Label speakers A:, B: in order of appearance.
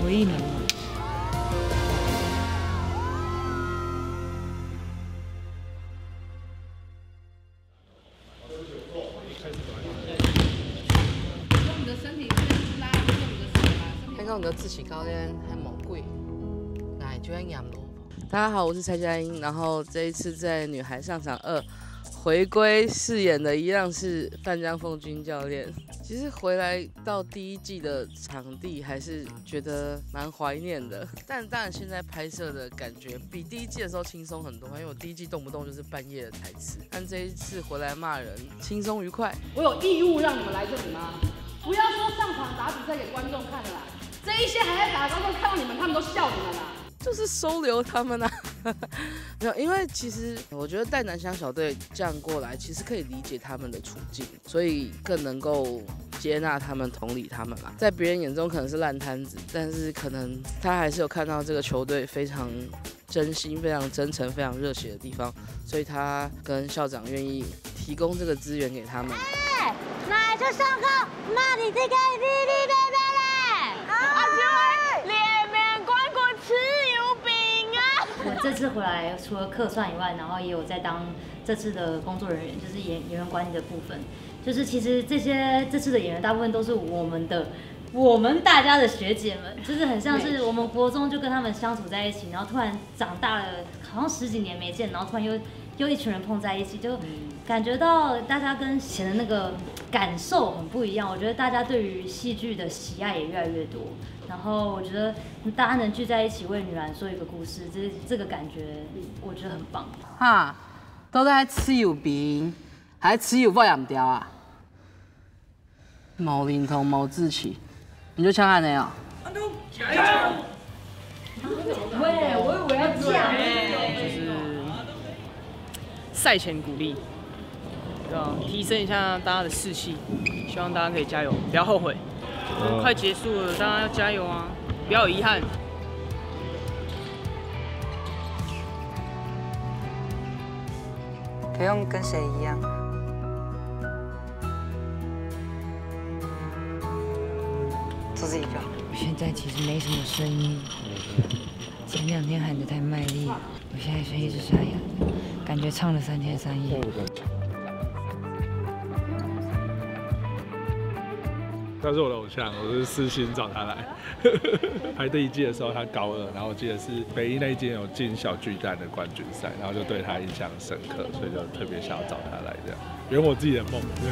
A: 回应了吗？
B: 香港的志奇教练很猛贵，那就很严咯。大家好，我是蔡佳音，然后这一次在《女孩上场2》回归饰演的一样是范江凤君教练。其实回来到第1季的场地，还是觉得蛮怀念的。但当然现在拍摄的感觉比第1季的时候轻松很多，因为我第1季动不动就是半夜的台词，但这一次回来骂人轻松愉快。
C: 我有义务让你们来这里吗？不要说上场打比赛给观众看了啦，这一些还在打的观众看到你们，他们都笑你们啦。
B: 就是收留他们啊，没有，因为其实我觉得带南乡小队这样过来，其实可以理解他们的处境，所以更能够接纳他们、同理他们啦。在别人眼中可能是烂摊子，但是可能他还是有看到这个球队非常真心、非常真诚、非常热血的地方，所以他跟校长愿意提供这个资源给他们。
D: 来就上课，骂你这个哔哩呗呗嘞！啊，请问脸面光顾吃油饼啊！
A: 我这次回来，除了客串以外，然后也有在当这次的工作人员，就是演员管理的部分。就是其实这次的演员大部分都是我们大家的学姐们，就是很像是我们国中就跟他们相处在一起，然后突然长大了，好像10几年没见，然后突然又一群人碰在一起，就感觉到大家跟以前的那个感受很不一样。我觉得大家对于戏剧的喜爱也越来越多，然后我觉得大家能聚在一起为女篮说一个故事，这个感觉我觉得很棒。
B: 哈，都在吃油饼，还吃油爆养雕啊！毛林同毛志奇，你就枪案的呀？
E: 加油！
A: 喂，我以为要讲，
E: 就是赛前鼓励，对吧？提升一下大家的士气，希望大家可以加油，不要后悔。快结束了，大家要加油啊！不要有遗憾。
F: 不用跟谁一样。做自己就好。
G: 我现在其实没什么声音，前2天喊得太卖力了，我现在声音是沙哑的，感觉唱了3天3夜。
H: 他是我的偶像，我是私心找他来。拍第1季的时候，他高2，然后我记得是北一那一届有进小巨蛋的冠军赛，然后就对他印象深刻，所以就特别想要找他来这样，圆我自己的梦。对。